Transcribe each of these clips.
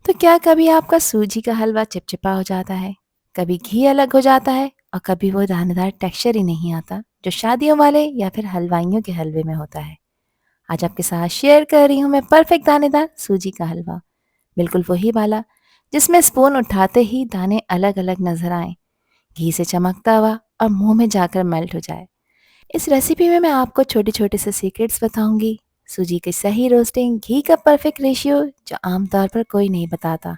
तो क्या कभी आपका सूजी का हलवा चिपचिपा हो जाता है, कभी घी अलग हो जाता है और कभी वो दानेदार टेक्सचर ही नहीं आता जो शादियों वाले या फिर हलवाइयों के हलवे में होता है। आज आपके साथ शेयर कर रही हूँ मैं परफेक्ट दानेदार सूजी का हलवा, बिल्कुल वही वाला जिसमें स्पून उठाते ही दाने अलग अलग नजर आए, घी से चमकता हुआ और मुंह में जाकर मेल्ट हो जाए। इस रेसिपी में मैं आपको छोटे छोटे से सीक्रेट्स बताऊंगी, सूजी की सही रोस्टिंग, घी का परफेक्ट रेशियो जो आमतौर पर कोई नहीं बताता।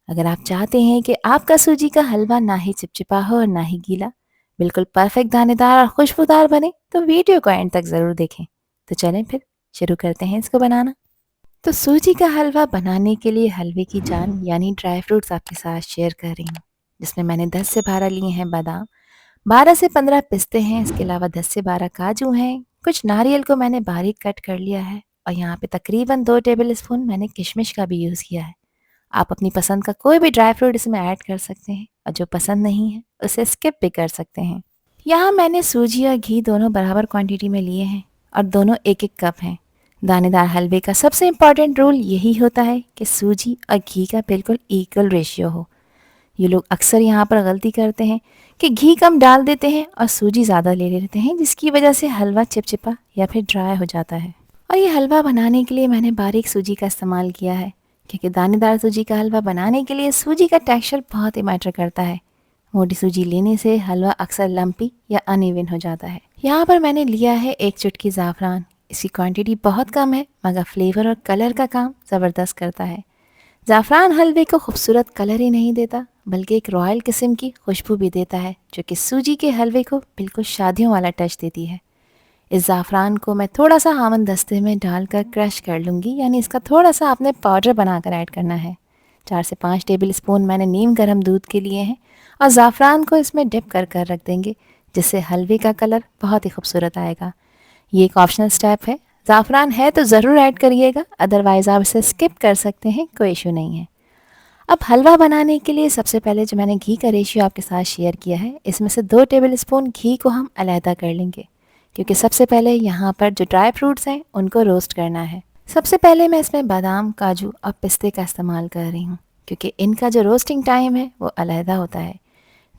अगर आप चाहते हैं कि आपका सूजी का हलवा ना ही चिपचिपा हो और ना ही गीला, बिल्कुल परफेक्ट दानेदार और खुशबूदार बने, तो वीडियो को एंड तक ज़रूर देखें। तो चलें फिर शुरू करते हैं इसको बनाना। तो सूजी का हलवा बनाने के लिए हलवे की जान यानी ड्राई फ्रूट्स आपके साथ शेयर कर रही हूँ, जिसमें मैंने 10 से 12 लिए हैं बादाम, 12 से 15 पिस्ते हैं, इसके अलावा 10 से 12 काजू हैं, कुछ नारियल को मैंने बारीक कट कर लिया है और यहाँ पे तकरीबन 2 टेबल स्पून मैंने किशमिश का भी यूज़ किया है। आप अपनी पसंद का कोई भी ड्राई फ्रूट इसमें ऐड कर सकते हैं और जो पसंद नहीं है उसे स्किप भी कर सकते हैं। यहाँ मैंने सूजी और घी दोनों बराबर क्वांटिटी में लिए हैं और दोनों एक एक कप हैं। दानेदार हलवे का सबसे इम्पॉर्टेंट रूल यही होता है कि सूजी और घी का बिल्कुल इक्वल रेशियो हो। ये लोग अक्सर यहाँ पर गलती करते हैं कि घी कम डाल देते हैं और सूजी ज़्यादा ले लेते हैं, जिसकी वजह से हलवा चिपचिपा या फिर ड्राई हो जाता है। और ये हलवा बनाने के लिए मैंने बारीक सूजी का इस्तेमाल किया है, क्योंकि दानेदार सूजी का हलवा बनाने के लिए सूजी का टेक्सचर बहुत ही मैटर करता है। मोटी सूजी लेने से हलवा अक्सर लम्पी या अनइवन हो जाता है। यहाँ पर मैंने लिया है एक चुटकी ज़ाफ़रान। इसकी क्वांटिटी बहुत कम है मगर फ्लेवर और कलर का काम ज़बरदस्त करता है। ज़ाफ़रान हलवे को खूबसूरत कलर ही नहीं देता बल्कि एक रॉयल किस्म की खुशबू भी देता है, जो कि सूजी के हलवे को बिल्कुल शादियों वाला टच देती है। इस ज़ाफ़रान को मैं थोड़ा सा हामन दस्ते में डालकर क्रश कर लूँगी, यानी इसका थोड़ा सा आपने पाउडर बनाकर ऐड करना है। 4 से 5 टेबल स्पून मैंने नीम गर्म दूध के लिए हैं और ज़ाफ़रान को इसमें डिप कर कर रख देंगे, जिससे हलवे का कलर बहुत ही खूबसूरत आएगा। ये एक ऑप्शनल स्टेप है, ज़ाफ़रान है तो ज़रूर ऐड करिएगा, अदरवाइज़ आप इसे स्किप कर सकते हैं, कोई इशू नहीं है। अब हलवा बनाने के लिए सबसे पहले जो मैंने घी का रेशियो आपके साथ शेयर किया है, इसमें से 2 टेबल स्पून घी को हम अलहदा कर लेंगे, क्योंकि सबसे पहले यहाँ पर जो ड्राई फ्रूट्स हैं उनको रोस्ट करना है। सबसे पहले मैं इसमें बादाम, काजू और पिस्ते का इस्तेमाल कर रही हूँ, क्योंकि इनका जो रोस्टिंग टाइम है वो अलहदा होता है।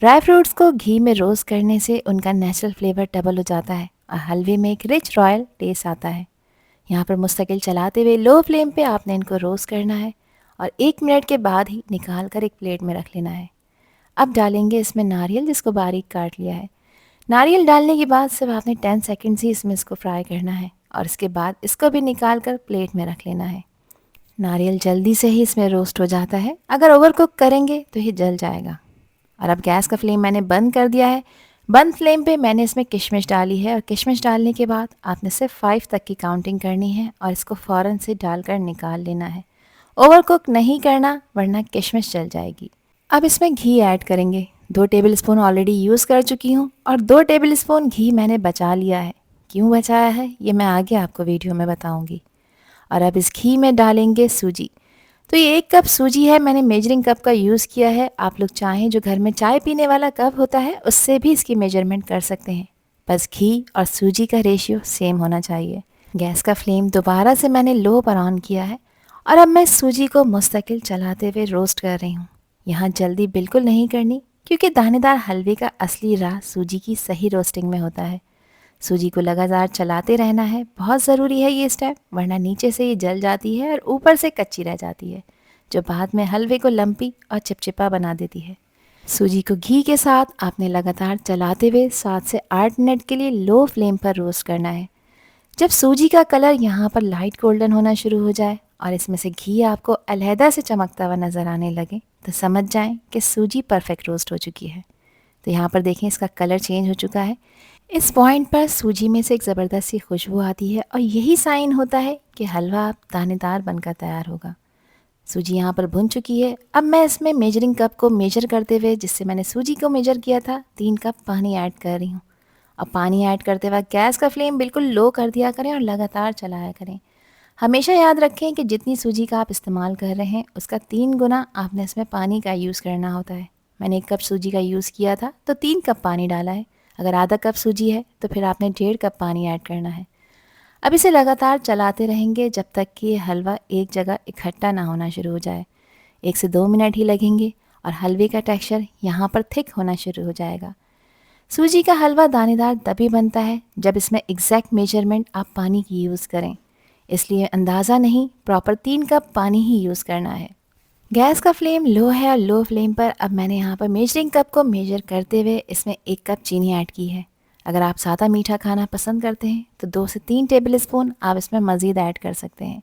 ड्राई फ्रूट्स को घी में रोस्ट करने से उनका नेचुरल फ्लेवर डबल हो जाता है और हलवे में एक रिच रॉयल टेस्ट आता है। यहाँ पर मुस्तकिल चलाते हुए लो फ्लेम पे आपने इनको रोस्ट करना है और 1 मिनट के बाद ही निकाल कर एक प्लेट में रख लेना है। अब डालेंगे इसमें नारियल, जिसको बारीक काट लिया है। नारियल डालने के बाद सिर्फ आपने 10 सेकंड्स ही इसमें इसको फ्राई करना है और इसके बाद इसको भी निकाल कर प्लेट में रख लेना है। नारियल जल्दी से ही इसमें रोस्ट हो जाता है, अगर ओवर कुक करेंगे तो ये जल जाएगा। और अब गैस का फ्लेम मैंने बंद कर दिया है। बंद फ्लेम पे मैंने इसमें किशमिश डाली है और किशमिश डालने के बाद आपने सिर्फ 5 तक की काउंटिंग करनी है और इसको फ़ौरन से डालकर निकाल लेना है। ओवर कुक नहीं करना वरना किशमिश जल जाएगी। अब इसमें घी ऐड करेंगे। 2 टेबल स्पून ऑलरेडी यूज़ कर चुकी हूँ और 2 टेबल स्पून घी मैंने बचा लिया है। क्यों बचाया है ये मैं आगे आपको वीडियो में बताऊँगी। और अब इस घी में डालेंगे सूजी। तो ये 1 कप सूजी है, मैंने मेजरिंग कप का यूज़ किया है। आप लोग चाहें जो घर में चाय पीने वाला कप होता है उससे भी इसकी मेजरमेंट कर सकते हैं। बस घी और सूजी का रेशियो सेम होना चाहिए। गैस का फ्लेम दोबारा से मैंने लो पर ऑन किया है और अब मैं सूजी को मुस्तकिल चलाते हुए रोस्ट कर रही हूँ। यहाँ जल्दी बिल्कुल नहीं करनी, क्योंकि दानेदार हलवे का असली राज सूजी की सही रोस्टिंग में होता है। सूजी को लगातार चलाते रहना है, बहुत ज़रूरी है ये स्टेप, वरना नीचे से ये जल जाती है और ऊपर से कच्ची रह जाती है, जो बाद में हलवे को लम्पी और चिपचिपा बना देती है। सूजी को घी के साथ आपने लगातार चलाते हुए 7 से 8 मिनट के लिए लो फ्लेम पर रोस्ट करना है। जब सूजी का कलर यहाँ पर लाइट गोल्डन होना शुरू हो जाए और इसमें से घी आपको अलहदा से चमकता हुआ नज़र आने लगे, तो समझ जाएं कि सूजी परफेक्ट रोस्ट हो चुकी है। तो यहाँ पर देखें इसका कलर चेंज हो चुका है। इस पॉइंट पर सूजी में से एक ज़बरदस्त सी खुशबू आती है और यही साइन होता है कि हलवा अब दानेदार बनकर तैयार होगा। सूजी यहाँ पर भुन चुकी है। अब मैं इसमें मेजरिंग कप को मेजर करते हुए, जिससे मैंने सूजी को मेजर किया था, 3 कप पानी ऐड कर रही हूँ। अब पानी ऐड करते वक्त गैस का फ्लेम बिल्कुल लो कर दिया करें और लगातार चलाया करें। हमेशा याद रखें कि जितनी सूजी का आप इस्तेमाल कर रहे हैं उसका 3 गुना आपने इसमें पानी का यूज़ करना होता है। मैंने 1 कप सूजी का यूज़ किया था तो 3 कप पानी डाला है। अगर आधा कप सूजी है तो फिर आपने 1.5 कप पानी ऐड करना है। अब इसे लगातार चलाते रहेंगे जब तक कि ये हलवा एक जगह इकट्ठा ना होना शुरू हो जाए। 1 से 2 मिनट ही लगेंगे और हलवे का टेक्सचर यहाँ पर थिक होना शुरू हो जाएगा। सूजी का हलवा दानेदार तभी बनता है जब इसमें एग्जैक्ट मेजरमेंट आप पानी की यूज़ करें, इसलिए अंदाज़ा नहीं, प्रॉपर 3 कप पानी ही यूज़ करना है। गैस का फ्लेम लो है और लो फ्लेम पर अब मैंने यहाँ पर मेजरिंग कप को मेजर करते हुए इसमें 1 कप चीनी ऐड की है। अगर आप ज़्यादा मीठा खाना पसंद करते हैं तो 2 से 3 टेबल स्पून आप इसमें मज़ीद ऐड कर सकते हैं।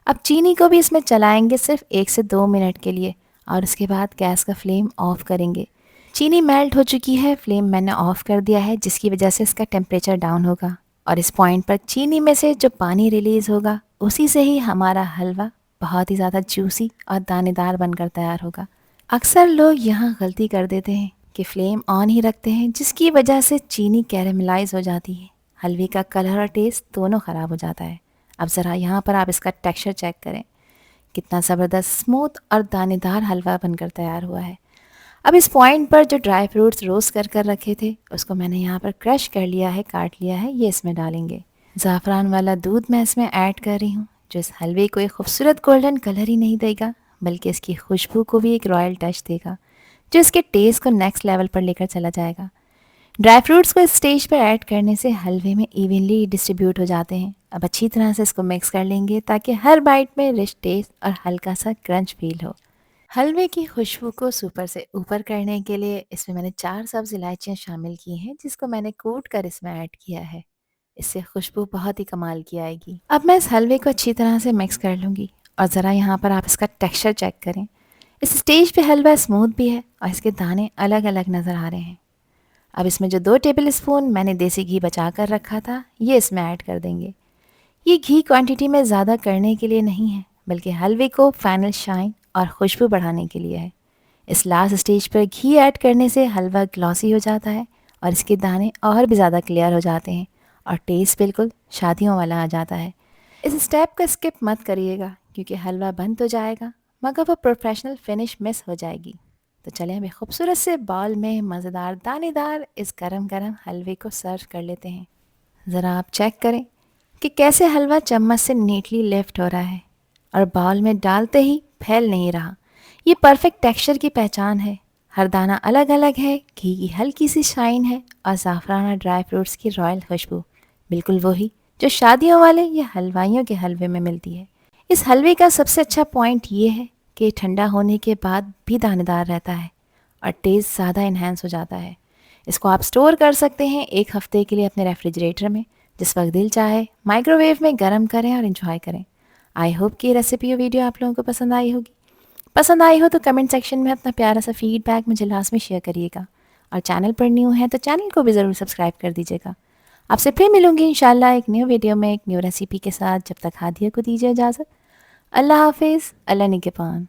अब चीनी को भी इसमें चलाएंगे सिर्फ 1 से 2 मिनट के लिए और उसके बाद गैस का फ्लेम ऑफ करेंगे। चीनी मेल्ट हो चुकी है, फ्लेम मैंने ऑफ कर दिया है, जिसकी वजह से इसका टेम्परेचर डाउन होगा और इस पॉइंट पर चीनी में से जो पानी रिलीज़ होगा उसी से ही हमारा हलवा बहुत ही ज़्यादा जूसी और दानेदार बनकर तैयार होगा। अक्सर लोग यहाँ गलती कर देते हैं कि फ्लेम ऑन ही रखते हैं, जिसकी वजह से चीनी कैरेमलाइज हो जाती है, हलवे का कलर और टेस्ट दोनों ख़राब हो जाता है। अब ज़रा यहाँ पर आप इसका टेक्सचर चेक करें, कितना ज़बरदस्त स्मूथ और दानेदार हलवा बनकर तैयार हुआ है। अब इस पॉइंट पर जो ड्राई फ्रूट्स रोस्ट कर रखे थे उसको मैंने यहाँ पर क्रश कर लिया है, काट लिया है, ये इसमें डालेंगे। ज़ाफ़रान वाला दूध मैं इसमें ऐड कर रही हूँ, जो इस हलवे को एक खूबसूरत गोल्डन कलर ही नहीं देगा बल्कि इसकी खुशबू को भी एक रॉयल टच देगा, जो इसके टेस्ट को नेक्स्ट लेवल पर लेकर चला जाएगा। ड्राई फ्रूट्स को इस स्टेज पर ऐड करने से हलवे में इवनली डिस्ट्रीब्यूट हो जाते हैं। अब अच्छी तरह से इसको मिक्स कर लेंगे ताकि हर बाइट में रिच टेस्ट और हल्का सा क्रंच फील हो। हलवे की खुशबू को सुपर से ऊपर करने के लिए इसमें मैंने 4 सब्ज़ इलायचियाँ शामिल की हैं, जिसको मैंने कूट कर इसमें ऐड किया है। इससे खुशबू बहुत ही कमाल की आएगी। अब मैं इस हलवे को अच्छी तरह से मिक्स कर लूँगी और ज़रा यहाँ पर आप इसका टेक्सचर चेक करें। इस स्टेज पे हलवा स्मूथ भी है और इसके दाने अलग अलग नज़र आ रहे हैं। अब इसमें जो 2 टेबल स्पून मैंने देसी घी बचा कर रखा था ये इसमें ऐड कर देंगे। ये घी क्वांटिटी में ज़्यादा करने के लिए नहीं है बल्कि हलवे को फाइनल शाइन और खुशबू बढ़ाने के लिए है। इस लास्ट स्टेज पर घी ऐड करने से हलवा ग्लॉसी हो जाता है और इसके दाने और भी ज़्यादा क्लियर हो जाते हैं और टेस्ट बिल्कुल शादियों वाला आ जाता है। इस स्टेप का स्किप मत करिएगा क्योंकि हलवा बन तो जाएगा मगर वो प्रोफेशनल फिनिश मिस हो जाएगी। तो चलें अभी खूबसूरत से बाउल में मज़ेदार दानेदार इस गरम गरम हलवे को सर्व कर लेते हैं। ज़रा आप चेक करें कि कैसे हलवा चम्मच से नीटली लिफ्ट हो रहा है और बाउल में डालते ही फैल नहीं रहा। ये परफेक्ट टेक्सचर की पहचान है। हर दाना अलग अलग है, घी की हल्की सी शाइन है और ज़ाफ़रान और ड्राई फ्रूट्स की रॉयल खुशबू बिल्कुल वही जो शादियों वाले या हलवाइयों के हलवे में मिलती है। इस हलवे का सबसे अच्छा पॉइंट ये है कि ठंडा होने के बाद भी दानेदार रहता है और टेस्ट ज़्यादा इन्हेंस हो जाता है। इसको आप स्टोर कर सकते हैं 1 हफ्ते के लिए अपने रेफ्रिजरेटर में, जिस वक्त दिल चाहे माइक्रोवेव में गर्म करें और इन्जॉय करें। आई होप कि ये रेसिपी और वीडियो आप लोगों को पसंद आई होगी। पसंद आई हो तो कमेंट सेक्शन में अपना प्यारा सा फीडबैक मुझे लास्ट में शेयर करिएगा और चैनल पर न्यू है तो चैनल को भी ज़रूर सब्सक्राइब कर दीजिएगा। आपसे फिर मिलूंगी इंशाल्लाह एक न्यू वीडियो में एक न्यू रेसिपी के साथ। जब तक हादिया को दीजिए इजाज़त। अल्लाह हाफिज़, अल्लाह निगहबान।